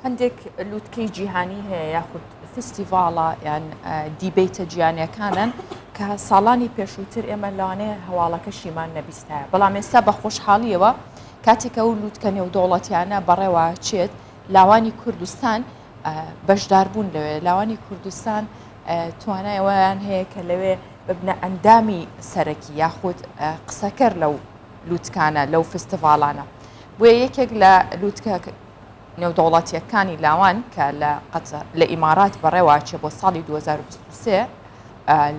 هەندێک لووتکەی جیهانی هەیە یاخود فستیڤاڵە یان دیبیتە جیهانیەکانن کە ساڵانی پێشووتر ئێمە لەوانەیە هەواڵەکەشیمان نەبیستایە، بەڵام ئێستا بە خۆشحاڵیەوە کاتێکە و لووتکە نێودەوڵەتیانە بەڕێوە چێت لاوانی کوردستان بەشداربوون لەوێ لاوانی کوردستان توانایەوەیان هەیە کە لەوێ ببنە ئەندامی سەرەکی یاخود قسەکەر لەو لووتکانە لەو فستیڤاڵانە بۆیە یەکێک لە لووتکە نێودەوڵەتیەکانی لاوان کە لە ئیمارات بەڕێوە چێ بۆ ساڵی 2023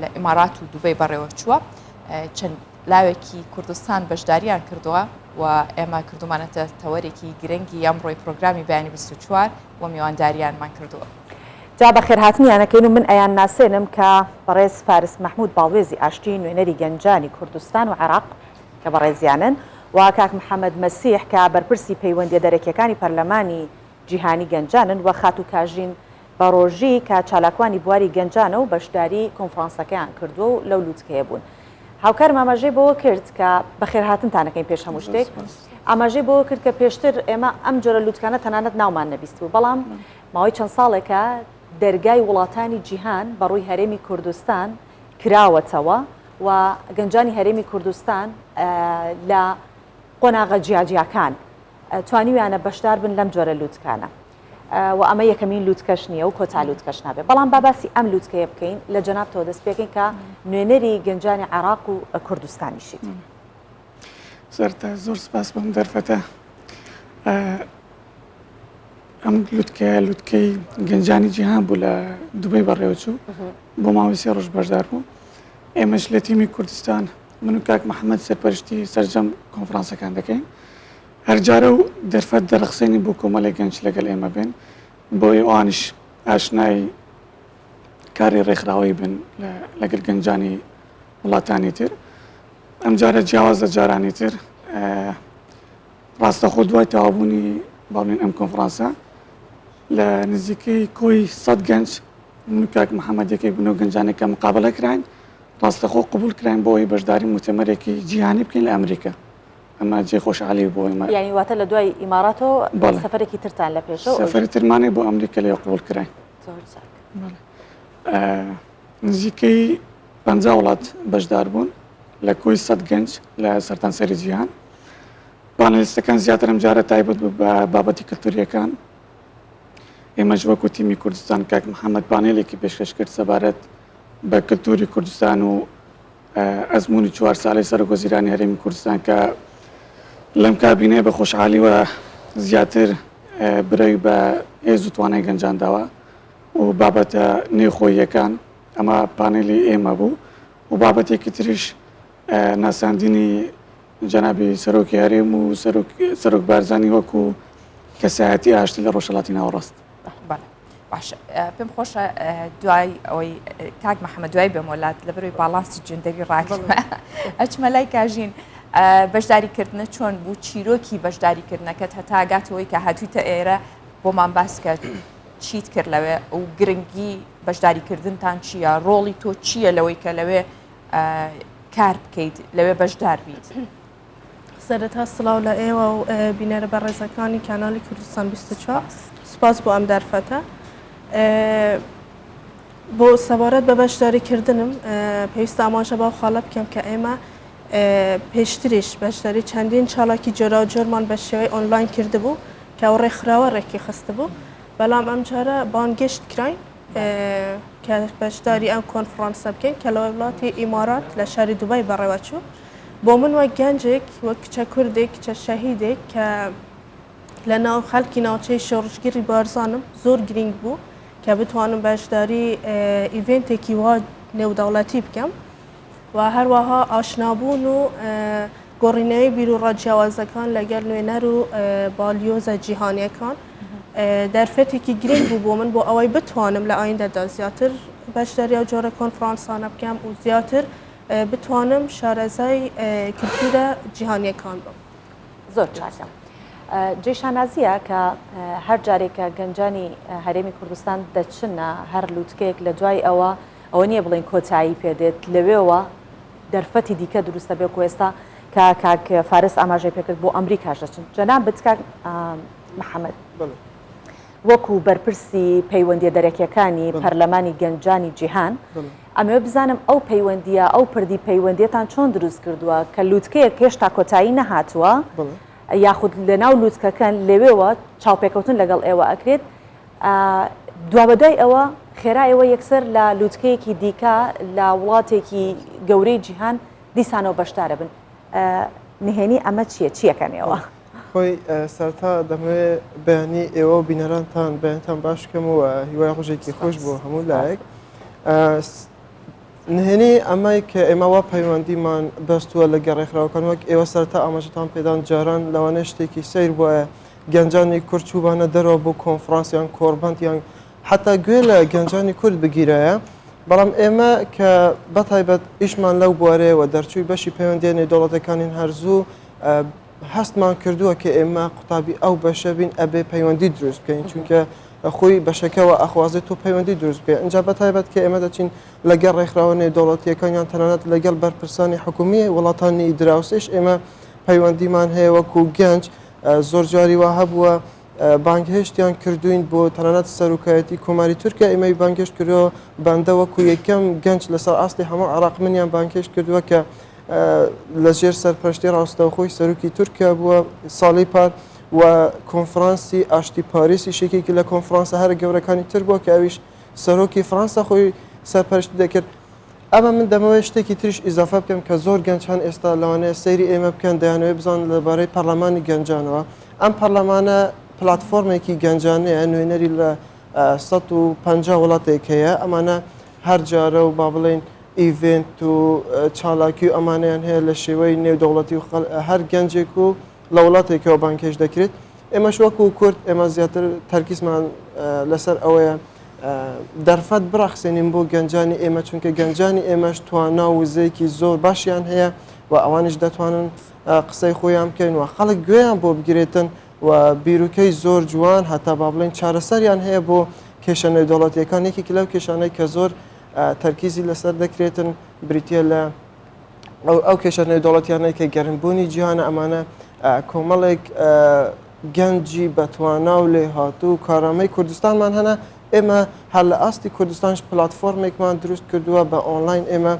لە ئیمارات و دوبەی بەڕێوە چووە چەند لاوێکی کوردستان بەشداریان کردووە و ئێمە کردومانەتە تەوەرێکی گرنگی ئەمڕۆی پرۆگرامی بەیانی 24 و میوانداریانمان کردووە. جا بەخێرهاتنیانەکەین و من ئەیان ناسێنم کە بەڕێز فارس مەحموود باڵوێزی ئاشتی نوێنەری گەنجانی کوردستان و عێراق کە بەڕێزیانن و کاک محەممەد مەسیح کە بەرپرسی پەیوەندی دەرەکیەکانی پەرلەمانی جیهانی گەنجانن و خات و کاژین بە ڕۆژی کە چالاکوانی بواری گەنجانە و بەشداری کۆنفرانسەکەیان کردو و لەو لووتکەیە بوون. هاوکارم ئاماژەی بەوە کرد کە بەخێرهاتنتانەکەین پێش هەموو شتێک ئاماژەی بەوە کرد کە پێشتر ئێمە ئەم جۆرە لووتکانە تەنانەت ناومان نەبیست بوو، بەڵام ماوەی چەند ساڵێکە دەرگای وڵاتانی جیهان بەڕووی هەرێمی کوردستان کراوەتەوە و گەنجانی هەرێمی کوردستان لە قۆناغە جیاجیاکان توانیویانە بەشدار بن لەم جۆرە لووتکانە و ئەمە یەکەمین لووتکەش نییە و کۆتا لووتکەش نابێت، بەڵام باباسی ئەم لووتکەیە بکەین لە جەنابتەوە دەست پێکەین کە نوێنەری گەنجانی عێراق و کوردستانیشیت. سەرتا زۆر سپاس بەم دەرفەتە. ئەم لووتکەی گەنجانی جیهان بوو لە دوبەی بەڕێوە چوو بۆ ماوەی 3 ڕۆژ بەشدار بوو. ئێمەش لە تیمی کوردستان من و کاک محەممەد سەرپەرشتی سەرجەم کۆنفرانسەکان دەکەین، هەرجارە و دەرفەت دەرەخسێنی بۆ کۆمەڵی گەنج لەگەڵ ئێمە بێن بۆی ئەوانش ئاشنای کاری ڕێکخراوەی بن لەگەڵ گەنجانی وڵاتانی تر. ئەم جارە جیاوازە جارانی تر ڕاستەخۆ دوای تەوابوونی باڵێن ئەم کۆنفرانسە لە نزیکەی کۆی 100 گەنج من و کاک محەممەد یەکێک بن و گەنجانێکە مقابلە کراین ڕاستەخۆ قبول کراین بۆی بەشداری مؤتەمەرێکی جیهانی بکەین لە ئەمریکا. ئەمە جێ خۆشحاڵی بۆ ئێمە، یعنی واتە لە دوای ئیماراتەوە سەفەرێکی ترتان لە پێشەوە سەفەری ترمانێک بۆ ئەمریکا لێ قبول کراین. نزیکەی 50 وڵات بەشدار بوون لە کۆی 100 گەنج لە سەرتانسەری جیهان. پانەلیستەکان زیاتر ئەم جارە تایبەت بوو بە بابەتی کەلتوریەکان. ئێمەش وەکو تیمی کوردستان کاک محەممەد پانێلێکی پێشکەش کرد سەبارەت بە کەلتوری کوردستان و ئەزمموی 4 ساڵی سەرۆکوەزیرانی هەرێمی کوردستان کە لەم کابینەیە بە خۆشحالیوە زیاتر برەوی بە هێز و توانای گەنجانداوە و بابەتە نێوخۆییەکان ئەمە پانێلی ئێمە بوو و بابەتێکی تریش ناساندنی جەنابی سەرۆکی هەرێم و سەرۆک بارزانی وەکو کەسایەتی ئاشتی لە ڕۆژهەڵاتی ناوەڕاست. باش پێم خۆشە دوای ئەوەی کاک محەممەد دوای بێم وڵات لە بەروی باڵانسی جندەری ڕاکردمە ئەچمە لای کاژین بەشداریکردنە چۆن بوو چیرۆکی بەشداریکردنەکەت هەتاگاتەوەی کە هاتوویتە ئێرە بۆمان باس کرد چیت کرد لەوێ و گرنگی بەشداریکردنتان چییە؟ ڕۆڵی تۆ چییە لەوەی کە لەوێ کار بکەیت لەوێ بەشدار بیت؟ سەرەتا سڵاو لە ئێوە و بینەرە بەڕێزەکانی کانالی کوردستان 24 سپاس بۆ ئەم دەرفەتە. بۆ سەبارەت بە بەشداریکردنم پێویستە ئاماژە باو خاڵە بکەم کە ئێمە پێشتریش بەشداری چەندین چاڵکی جۆرا و جۆرمان بە شێوەی ئۆنلاین کردبوو کە ئەو ڕێکخراوە ڕێکی خستە بوو، بەڵام ئەم جارە بانگشت کراین کە بەشداری ئەم کۆنفرانسە بکەین کە لە وڵاتی ئیمارات لە شاری دوبەی بەڕێوە چوو. بۆ من وەک گەنجێک وەک کچە کوردێک کچە شەهیدێک کە لە ناو خەڵکی ناوچەی شۆڕژگیری بارزانم زۆر گرنگ بوو کە بتوانم بەشداری ئیڤێنتێکی وا نێودەوڵەتی بکەم و هەروەها ئاشنابوون و گۆڕینەوەی بیرروڕەجیاوازەکان لەگەڵ نوێنەر و بالیۆزە جیهانیەکان دەرفەتێکی گرنگ بوو بۆ من بۆ ئەوەی بتوانم لە ئایندەدا زیاتر بەشداری ئەو جۆرە کۆنفرانسانە بکەم و زیاتر بتوانم شارەزای کلتورە جیهانیەکان بم. زۆر چاکە. جێشانازیە کە هەر جارێکە گەنجانی هەرێمی کوردستان دەچنە هەر لووتکەیەک لە دوای ئەوە نییە بڵێن کۆتایی پێدێت لەوێەوە دەرفەتی دیکە دروستە بێ ئێستا کە کاک فارس ئاماژەی پێکرد بۆ ئەمریکاش دەچن. جەناب بچکاک محەممەد وەکو بەرپرسی پەیوەندیە دەرەکیەکانی پەرلەمانی گەنجانی جیهان ئەمێ بزانم ئەو پەیوەندیە ئەو پردی پەیوەندیتان چۆن دروست کردووە کە لووتکەیە هێشتا کۆتایی نەهاتووە یاخود لە ناو لووتکەکان لەوێەوە چاوپێکەوتن لەگەڵ ئێوە ئەکرێت دوابەدای ئەوە خێرایەوە یەکسەر لە لووتکەیەکی دیکە لە وڵاتێکی گەورەی جیهان دیسانەوە بەشدارە بن نهێنی ئەمە چیەکەنەوە؟ خۆی سەرتا دەمەوێت بەیانی ئێوە و بینەرانتان بەیانتان باش بکەم و هیوای ڕۆژێکی خۆش بۆ هەموو لایەک نهێنی ئەمای کە ئێمەوە پەیوەندیمان بەستووە لە گەڕێکخراوەکان وەک ئێوە سەرتا ئاماژەتان پێدان جاران لەوانەیە شتێکی سیر بووە گەنجانی کورد چوبانە دەرەوە بۆ کۆنفرانسیان کۆربەندیان حتا گوێ لە گەنجانی کورد بگیرایە بەڵام ئێمە کە بەتایبەت ئیشمان لەو بوارەیەوە دەرچووی بەشی پەیوەندیە نێودەوڵەتەکانین هەرزوو هەستمان کردووە کە ئێمە قوتابی ئەو بەشە بین ئەبێ پەیوەندی دروست بکەین چونکە خۆی بەشەکەەوە ئەخوازێت و پەیوەندی دروست بکە اینجا بەتایبەت کە ئێمە دەچین لەگەڵ ڕێکخراوە نێودەوڵەتیەکانیان تەنانەت لەگەڵ بەرپرسانی حکومی وڵاتانی دراوسش ئێمە پەیوەندیمان هەیە وەکو گەنج زۆر جاری وا هەبووە بانگهێشتیان کردوین بۆ تەنانەت سەرۆکایەتی کۆماری تورکیا ئێمەی بانگهێشت کردەوە بەندە وەکو یەکەم گەنج لەسەر ئاستی هەموو عراق منیان بانگهێشت کردووە کە لە ژێر سەرپەرشتی ڕاستەوخۆی سەرۆکی تورکیا بووە ساڵی پار و کۆنفرانسی ئاشتی پاریسی شێکێکی لە کۆنفرانسە هەر گەورەکانی تر بووە کە ئەویش سەرۆکی فەرەنسا خۆی سەرپەرشتی دەکرد ئەمە من دەمەوێت شتێکی تریش ئیزافە بکەم کە زۆر گەنج هەن ئێستا لەوانەیە سەیری ئێمە بکەن دەیانەوێت بزان لەبارەی پەرلەمانی گەنجانەوە ئەم پەرلەمانە پلتفۆرمێکی گەنجانەیە نوێنەری لە 150 وڵاتێک هەیە ئەمانە هەر جارە و با بڵێن ئیڤنت و چالاکی و ئەمانیان هەیە لە شێوەی نێودەوڵەتی و هەر گەنجێک و لە وڵاتێکەوە بانکێش دەکرێت ئێمەش وەکو کورد ئێمە زیاتر تەرکیزمان لەسەر ئەوەیە دەرفەت بڕەخسێنین بۆ گەنجانی ئێمە چونکە گەنجانی ئێمەش توانا و وزەیەکی زۆر باشیان هەیە و ئەوانش دەتوانن قسەی خۆیان بکەین و خەڵک گوێیان بۆ بگرێتن و بیرروکەی زۆر جوان هەتا با بڵێن چارەسەریان هەیە بۆ کێشە نێودەوڵەتیەکان یەکێکی لەو کێشانەی کە زۆر تەرکیزی لەسەر دەکرێتن بریتە لە ئەو کێشە نێودەوڵەتیانەی کە گەرمبوونی جیهانە ئەمانە کۆمەڵێک گەنجی بەتوانا و لێهاتوو و کارامەی کوردستانمان هەنا ئێمە هەر لە ئاستی کوردستانش پلتفۆرمێکمان دروست کردووە بە ئۆنلاین ئێمە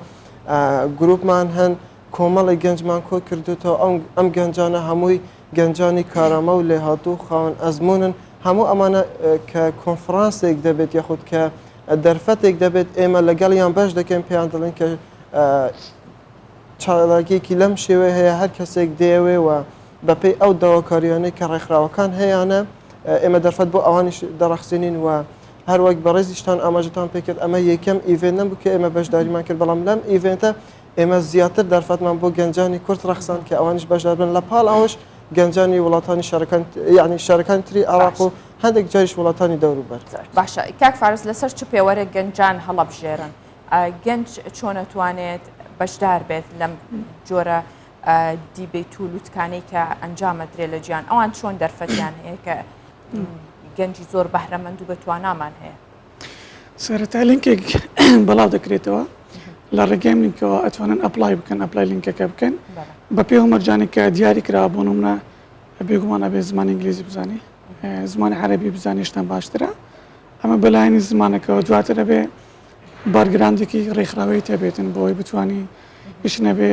گروپمان هەن کۆمەڵی گەنجمان کۆ کردوێتەوە ئەم گەنجانە هەمووی گەنجانی کارامە و لێهاتوو خاوەن ئەزمونن هەموو ئەمانە کە کۆنفرانسێک دەبێت یاخود کە دەرفەتێک دەبێت ئێمە لەگەڵیان بەش دەکەین پێیان دەڵێن کە چالاکیێکی لەم شێوەیە هەیە هەر کەسێک دێوێ و بەپێی ئەو داواکاریانەی کە ڕێکخراوەکان هەیەە ئێمە دەرفەت بۆ ئەوانیش دەڕەخسێنین و هەر وەک بەڕێزیشتان ئاماژەتان پێکرد ئەمە یەکەم ئیڤێن نەبوو کە ئێمە بەشداریمان کرد بەڵام لەم ئیڤێنتە ئێمە زیاتر دەرفەتمان بۆ گەنجانی کورد ڕەخسان کە ئەوانش بەشدار بن لە پاڵ ئەوش گەنجانی وڵاتانی یعنی شارەکانی تری عراق و هەندێک جاریش وڵاتانی دەوروبەر باشە کاک فارس لەسەر چ پێوەرە گەنجان هەڵەبژێرن گەنج چۆن ئەتوانێت بەشدار بێت لەم جۆرە دیبێت و لووتکانەی کە ئەنجامەدرێت لە گیان ئەوان چۆن دەرفەتیان هەیە کە گەنجی زۆر بەهرەمەند و بەتوانامان هەیە سەرەتا لینکێک بەڵاو دەکرێتەوە لە ڕێگەی لینکەوە ئەتوانن ئەپلای بکەن ئەپلای لینکەکە بکەن بە پێ مەرجانی کە دیاری کرا بۆ نمونە بێگومان ئەبێ زمانی ئینگلیزی بزانێ زمانی عەرەبی بزانیشتان باشترە ئەمە بەلایەنی زمانەکەەوە دواتر ئەبێ بارگراندێکی ڕێکخراوەی تێبێتن بۆی بتوانی هیچ نەبێ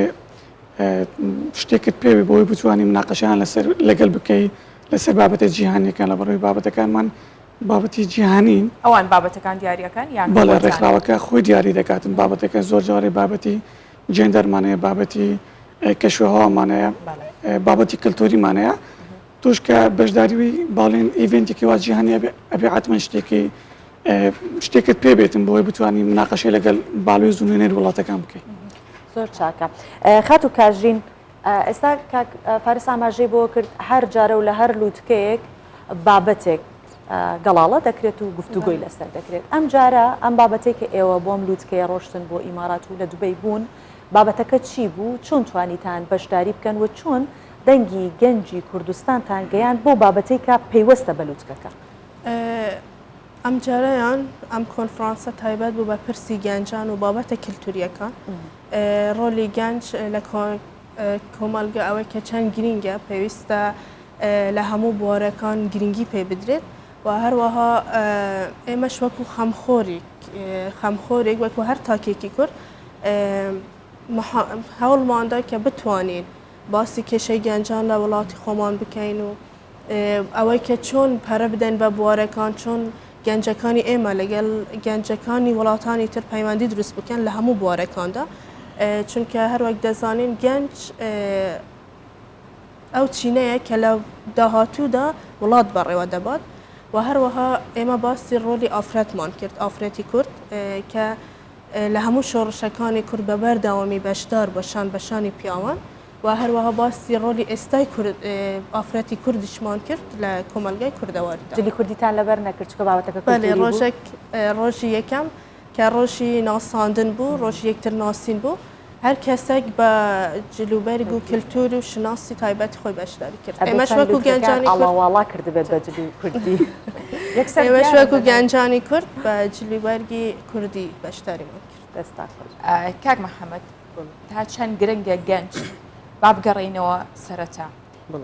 شتێکت پێوی بۆی بتوانی مناقەشیان لەسەر لەگەڵ بکەی لەسەر بابەتە جیهانیەکان لە بەڕۆی بابەتەکانمان بابەتی جیهانین ئەوان بابەتەکان دیاریەکان یان بەڵێ ڕێکخراوەکە خۆی دیاری دەکاتن بابەتەکە زۆر جارێ بابەتی جێندەرمانەیە بابەتی کەشوهەوامانەیە بابەتی کللتوریمانەیە توش کە بەشداریوی باڵێن ئیڤنتێکی وا جیهانی ئەبێ عاتمە شتێکت پێ بێتن بۆی بتوانانی مناقەشەی لەگەڵ باڵوێز و نوێنەر وڵاتەکان بکەین زۆر چاکە خات و کاژین ئێستا فارس ئاماژەی بۆ کرد هەر جارە و لە هەر لووتکەیەک بابەتێک گەڵاڵە دەکرێت و گفتوگۆی لەسەر دەکرێت ئەم جارە ئەم بابەتێک کە ئێوە بۆم لووتکەیە ڕۆشتن بۆ ئیمارات و لە دوبەی بوون بابەتەکە چی بوو چۆن توانیتان بەشداری بکەن و چۆن دەنگی گەنجی کوردستانتان گەیان بۆ بابەتەی کە پەیوەستە بە لووتکەکە ئەم جارەیان ئەم کۆنفرانسە تایبەت بوو بە پرسی گەنجان و بابەتە کللتوریەکان ڕۆلی گەنج لە کۆمەلگە ئەوەی کە چەند گرینگە پێویستە لە هەموو بوارەکان گرنگی پێ بدرێت و هەروەها ئێمەش وەکو خەمخۆرێک وەکو هەر تاکێکی کورد هەوڵماندا کە بتوانین باسی کێشەی گەنجان لە وڵاتی خۆمان بکەین و ئەوەی کە چۆن پەرە بدەن بە بوارەکان چۆن گەنجەکانی ئێمە لەگەڵ گەنجەکانی وڵاتانی تر پەیوەندی دروست بکەن لە هەموو بوارەکاندا چونکە هەروەک دەزانین گەنج ئەو چینەیە کە لە داهاتوودا وڵات بەڕێوە دەبات و هەروەها ئێمە باسی ڕۆلی ئافرەتمان کرد ئافرەتی کورد کە لە هەموو شۆڕشەکانی کورد بە بەردەوامی بەشدار بەشان بەشانی پیاوان و هەروەها باسی ڕۆلی ئێستای ئافرەتی کوردیشمان کرد لە کۆمەلگای کوردەوەریدا. جلی کوردیتان لەبەر نەکرد چکە بابەتەکە بەڵێ ڕۆژێک ڕۆژی یەکەم کە ڕۆژی ناساندن بوو ڕۆژی یەکتر ناسین بوو هەر کەسێک بە جلوبەرگ و کللتور و شناسی تایبەتی خۆی بەشداری کرد. ئێمەش وەکو گەنجانی ئەڵاواڵا کردبێت بە جلی کوردی ئێمەش وەکو گەنجانی کورد بە جلوبەرگی کوردی بەشداریمان کرد. دەستا کاک محەممەد تا چەند گرنگە گەنج با بگەڕێنەوە سەرەتا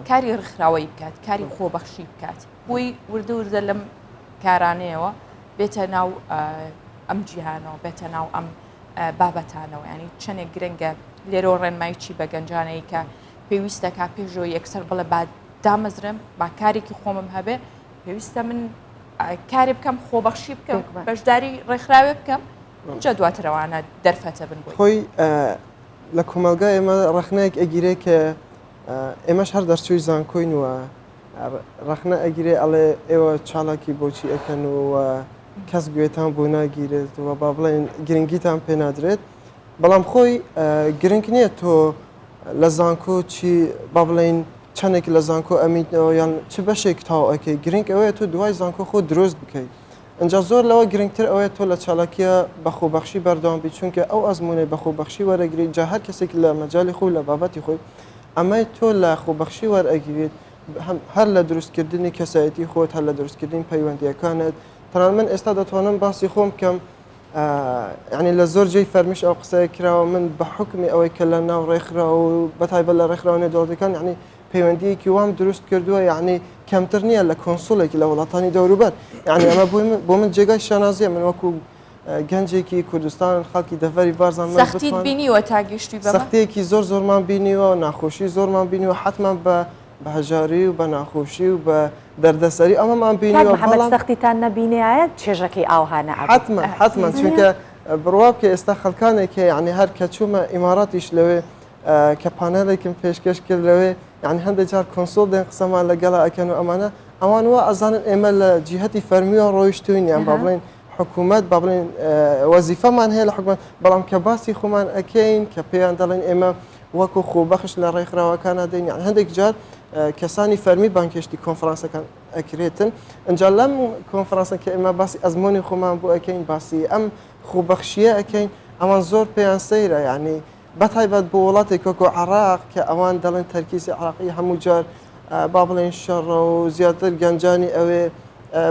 کاری ڕخراوەی بکات کاری خۆبەخشی بکات بۆی وردە وردە لەم کارانەیەوە بێتە ناو ئەم جیهانەوە بێتە ناو ئەم بابەتانەوە ینی چەندێک گرنگە لێرە ڕێنمایکی بە گەنجانەی کە پێویستە کا پێشەوە یەکسەر بڵێ با دامەزرم با کارێکی خۆمم هەبێ پێویستە من کاری بکەم خۆبەخشی بکەم بەشداری ڕێکخراوێ بکەم جا دواترەوانە دەرفەتە بن بۆی خۆی لە کۆمەلگا ئێمە ڕخنەیەک ئەگیرێ کە ئێمەش هەر دەرچووی زانکۆین وە ڕخنە ئەگیرێ ئەڵێ ئێوە چالاکی بۆچی ئەەکەن و کەس گوێتان بۆ ناگیرێت و با بڵێن گرنگیتان پێ نادرێت بەڵام خۆی گرنگ نییە تۆ لە زانکۆ چی با بڵێن چەندێک لە زانکۆ ئەمیتەوە یان چ بەشێک تاو ئەەکەی گرنگ ئەوەیە تۆ دوای زانکۆ خۆ دروست بکەیت ئەجا زۆر لەوە گرنگتر ئەوەیە تۆ لە چالاکیە بەخۆبەخشی بەردەوام بی چونکە ئەو ئەزمونەی بەخۆبەخشی وەرەگریت جا هەر کەسێک لە مەجای خۆی لە بابەتی خۆی ئەمەی تۆ لە خۆبەخشی وەرئەگیرێت هەر لە دروستکردنی کەسایەتی خۆت هەر لە دروستکردنی پەیوەندیەکانت تەنان من ئێستا دەتوانم باسی خۆم بکەم ینی لە زۆر جێی فەرمیش ئەو قسەیە کراوە من بە حکمی ئەوەی کە لە ناو ڕێکخرا و بەتایبەت لە ڕێکخراوە نێودەوڵەتەکان یعنی پەیوەندیەکی وام دروست کردووە یعنی کەمتر نییە لە کۆنسوڵێکی لە وڵاتانی دەوروبەر یعنی ئەمە بۆ من جێگای شانازیە من وەکو گەنجێکی کوردستان خەڵکی دەڤەری بارزان سەختیت بینیوە تا گەشتی بە سەختەیەکی زۆرمان بینیوە ناخۆشی زۆرمان بینیوە حتمما بە هەژاری و بە ناخۆشی و بە دەردەسەری ئەمەمان بینیوە بەڵام سەختیتان نەبینایە چێژەکەی ئاوهانە حتمما چونکە بڕوا کە ئێستا خەڵکانێکە یعنی هەر کە چوومە ئیماراتیش لەوێ کە پانەلێکم پێشکەش کرد لەوێ یعنی هەندێک جار کۆنسۆڵ دێن قسەمان لەگەڵا ئەکەن و ئەمانە ئەوان وە ئەزانن ئێمە لە جیهەتی فەرمیوە ڕۆیشتوین یان با بڵێن حکوومەت با بڵێن وەزیفەمان هەیە لە حکوومەت بەڵام کە باسی خۆمان ئەکەین کە پێیان دەڵێن ئێمە وەکو خۆبەخش لە ڕێکخراوەکانە دەین یان هەندێک جار کەسانی فەرمی بانکشتی کۆنفرانسەکان ئەکرێتن ئەنجا لەم کۆنفرانسە کە ئێمە باسی ئەزمۆنی خۆمان بۆ ئەەکەین باسی ئەم خۆبەخشیە ئەەکەین ئەوان زۆر پێیان سەیرە یعنی بەتایبەت بۆ وڵاتێک وەکو عێراق کە ئەوان دەڵێن تەرکیزی عێراقی هەموو جار با بڵێن شەڕە و زیاتر گەنجانی ئەوێ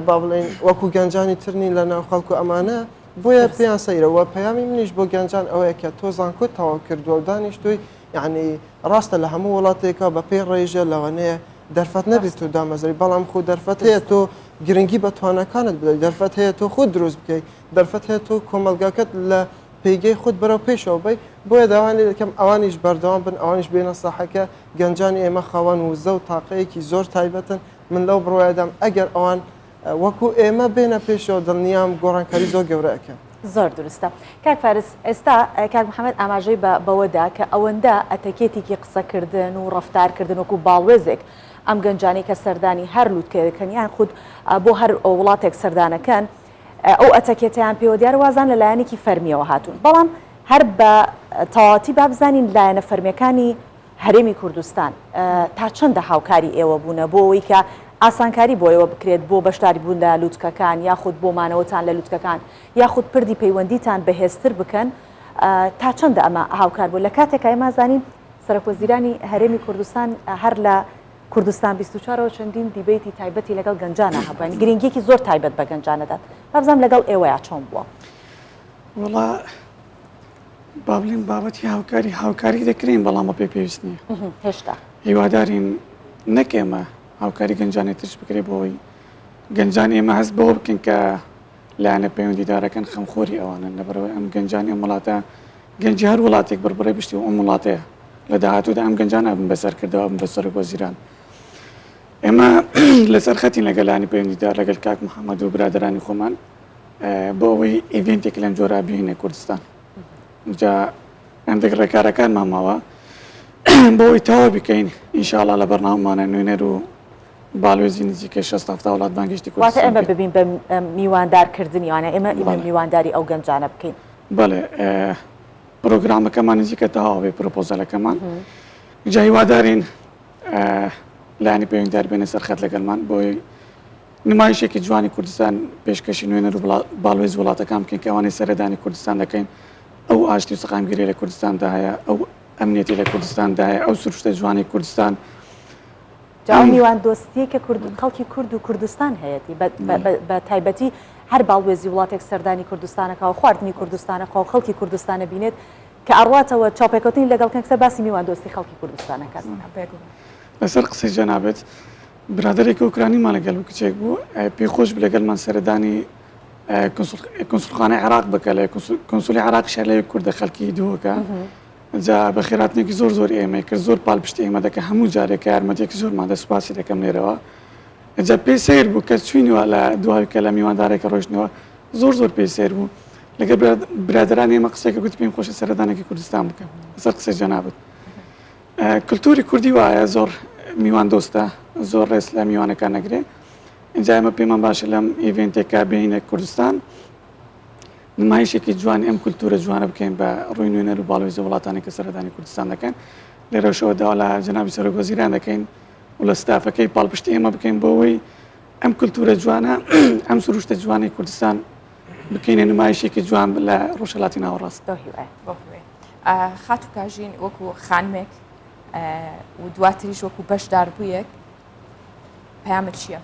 با بڵێن وەکو گەنجانی ترنی لە ناو خەڵکو ئەمانە بۆیە پێیان سەیرەوە پەیامی منیش بۆ گەنجان ئەوەیە کە تۆ زانکۆ تەواو کردووە و دانیشتووی یعنی ڕاستە لە هەموو وڵاتێکە بە پێی ڕێژە لەوانەیە دەرفەت نەبێت و دامەزری بەڵام خۆ دەرفەت هەیە تۆ گرنگی بە توانەکانت بدەیت دەرفەت هەیە تۆ خۆت دروست بکەیت دەرفەت هەیە تۆ کۆمەلگاکەت لە پێیگەی خودت بەرەو پێشەوە بی بۆیە داوانی دەکەم ئەوانیش بەردەوام بن ئەوانیش بێنە ساحەکە گەنجانی ئێمە خاوەن وزە و تاقەیەکی زۆر تایبەتن من لەو بڕوایدام ئەگەر ئەوان وەکو ئێمە بێنە پێشەوە دڵنیام گۆڕانکاری زۆر گەورەکەن زۆر دروستە کاک فارس ئێستا کاک محەممەد ئاماژەی بەوەدا کە ئەوەندە ئەتەکێتێکی قسەکردن و ڕفتارکردن وەکو باڵوێزێک ئەم گەنجانی کە سەردانی هەر لووتکەکەن یان خود بۆ هەر وڵاتێک سەردانەکەن ئەو ئەتەکێتیان پێوە دیار وازان لە لایەنێکی فەرمیەوە هاتوون بەڵام هەر بە تەواتی بابزانین لایەنە فەرمیەکانی هەرێمی کوردستان تا چەندە هاوکاری ئێوە بوونە بۆ ئەوەی کە ئاسانکاری بۆ ئێوە بکرێت بۆ بەشداری بوون لە لووتکەکان یاخود بۆ مانەوەتان لە لووتکەکان یاخود پردی پەیوەندیتان بەهێزتر بکەن تا چەندە ئەمە هاوکار بوو لە کاتێکە ئێمازانین سەرۆکوەزیرانی هەرێمی کوردستان هەر لە کوردستان 24ەوە چەندین دیبیتی تایبەتی لەگەڵ گەنجانە هەبووین گرنگیەکی زۆر تایبەت بە گەنجانەدات بابزانم لەگەڵ ئێوەیە چۆن بووە وڵا بابلین بابەتی هاوکاری دەکرین بەڵام پێ پێویست نییە هێشتا هیوادارین نەک ئێمە هاوکاری گەنجانی ترش بکرێ بۆی گەنجان ئێمە هەست بەوە بکەین کە لایەنە پەیوەندیدارەکان خەمخۆری ئەوانن لەبەرەوەی ئەم گەنجانی ئەم وڵاتە گەنجی هەر وڵاتێک بەربڕی پشتی و ئەم وڵاتەیە لە داهاتوودا ئەم گەنجانە بن بەسەرکردەوە بن بە سەرۆک وەزیران ئێمە لەسەر خەتین لەگەلانی پەیوەندیدار لەگەڵ کاک محەممەد و برادرانی خۆمان بۆ ئەوەی ئیڤێنتێک لەم جۆرە بهینە کوردستان جا ئەم ڕێکارەکان ماماوە بۆی تاوە بکەین ئینشاءڵا لە بەرنامەمانە نوێنەر و باڵێزی نزیکە 60 وڵات بانگشتی واتە ئێمە ببین بە میواندارکردنی وانە ئێمە میوانداری ئەو گەنجانە بکەین بەڵێ پرۆگرامەکەمان نزیکە تاواوێ پرۆپۆزەلەکەمان جا هیوادارین لایەنی پەیوەندیدار بێنە سەر خەت لەگەڵمان بۆی نمایشێکی جوانی کوردستان پێشکەشی نوێنەر و باڵێز وڵاتەکان بکەین کە ئەوانەی سەردانی کوردستان دەکەین ئەو ئاشتی و سەقامگیری لە کوردستاندا هەیە ئەو ئەمنیەتی لە کوردستاندا هەیە ئەو سروشتە جوانی کوردستان جا میوان دۆستی کە خەڵکی کورد و کوردستان هەیەی بە تایبەتی هەر باڵێزی وڵاتێک سەردانی کوردستانەکە و خواردنی کوردستانەکە و خەڵکی کوردستانە بینێت کە ئەڕواتەوە چاپێکوتنی لەگەڵ کەسە باسی میوان دۆستی خەڵکی کوردستانەکە لەسەر قسەی جەنابێت برادێکی ئوکرانیمان لەگەڵ کچێک بوو پێخۆش لەگەڵمان سەردانی کنسولخانەی عێراق بکە لە کنسولی عێراق شار لەوێ کوردە خەڵکی دووەکە جا بە خێراتنێکی زۆر ئێمە کرد زۆر پاڵپشتی ئێمە دەکە هەموو جارێکە یارمەتێکی زۆرمان دە سوپاسی دەکەم لێرەوە جا پێی سیر بوو کە چوینەوە لە دوایکە لە میواندارێکە ڕۆژنەوە زۆر پێی سیر بوو لەگە برادرانی ئێمە قسێکە گوت پێم خۆشە سەردانێکی کوردستان بکەم لەسەر قسەی جەنابەت کللتوری کوردی وایە زۆر میوان دۆستە زۆر ڕێز لە میوانەکان نەگرێ اینجا ئێمە پێمان باشە لەم ئیڤێنتێکا بینە کوردستان نمایشێکی جوان ئەم کولتورە جوانە بکەین بە ڕووی نوێنەر و باڵێزە وڵاتانی کە سەردانی کوردستان دەکەن لێرەشەوە داوا لە جەنابی سەرۆک وەزیران دەکەین و لە ستافەکەی پاڵپشتی ئێمە بکەین بۆەوەی ئەم کولتورە جوانە ئەم سروشتە جوانی کوردستان بکەینە نمایشێکی جوان لە ڕۆژهەڵاتی ناوەڕاست خات و کاژین وەکو خانمێک و دواتریش وەکو بەشدار بوویەک پەیامت چییە؟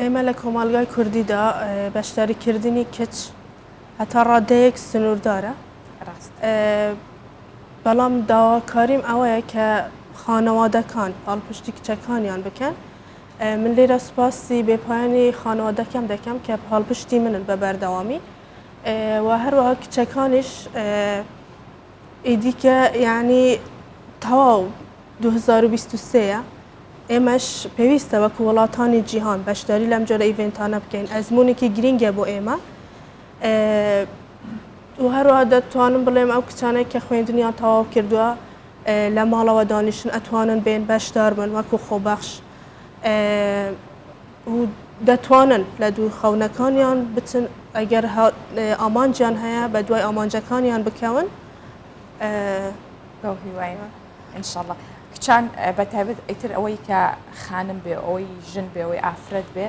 ئێمە لە کۆمەلگای کوردیدا بەشداریکردنی کچ هەتا ڕادەیەک سنووردارە بەڵام داواکاریم ئەوەیە کە خانەوادەکان پاڵپشتی کچەکانیان بکەن من لێرە سوپاسی بێپایانی خانەوادەکەم دەکەم کە پاڵپشتی منن بە بەردەوامی و هەروەها کچەکانیش ئیدیکە یعنی تەواو 2023 ئێمەش پێویستە وەکو وڵاتانی جیهان بەشداری لەم جۆرە ئیڤێنتانە بکەین ئەزمونێکی گرینگە بۆ ئێمە و هەروەها دەتوانم بڵێم ئەو کچانەی کە خوێندنیان تەواو کردووە لە ماڵەوە دانیشن ئەتوانن بێن بەشدار بن وەکو خۆبەخش و دەتوانن لە دوو خەونەکانیان بچن ئەگەر ئامانجیان هەیە بە دوای ئامانجەکانیان بکەون بەو هیوایەوە ئینشاءڵڵا کچان بەتایبەت ئیتر ئەوەی کە خانم بێ ئەوەی ژن بێ ئەوەی ئافرەت بێ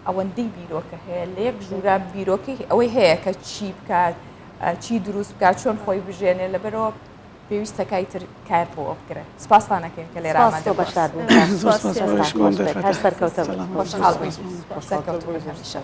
ئەوەندەی بیرۆکە هەیە لە یەک ژوورە بیرۆکی ئەوەی هەیە کە چی بکات چی دروست بکات چۆن خۆی بژێنێ لەبەرەوە پێویستەکە ئیتر کار بۆ ئەو بکرێت سپاسانەکەین کە لێرە ئامادە بەشدار زۆر سپاس هەر سەرکەوتە خۆشحاڵ بووین سەرکەوتوو بن هەمیشە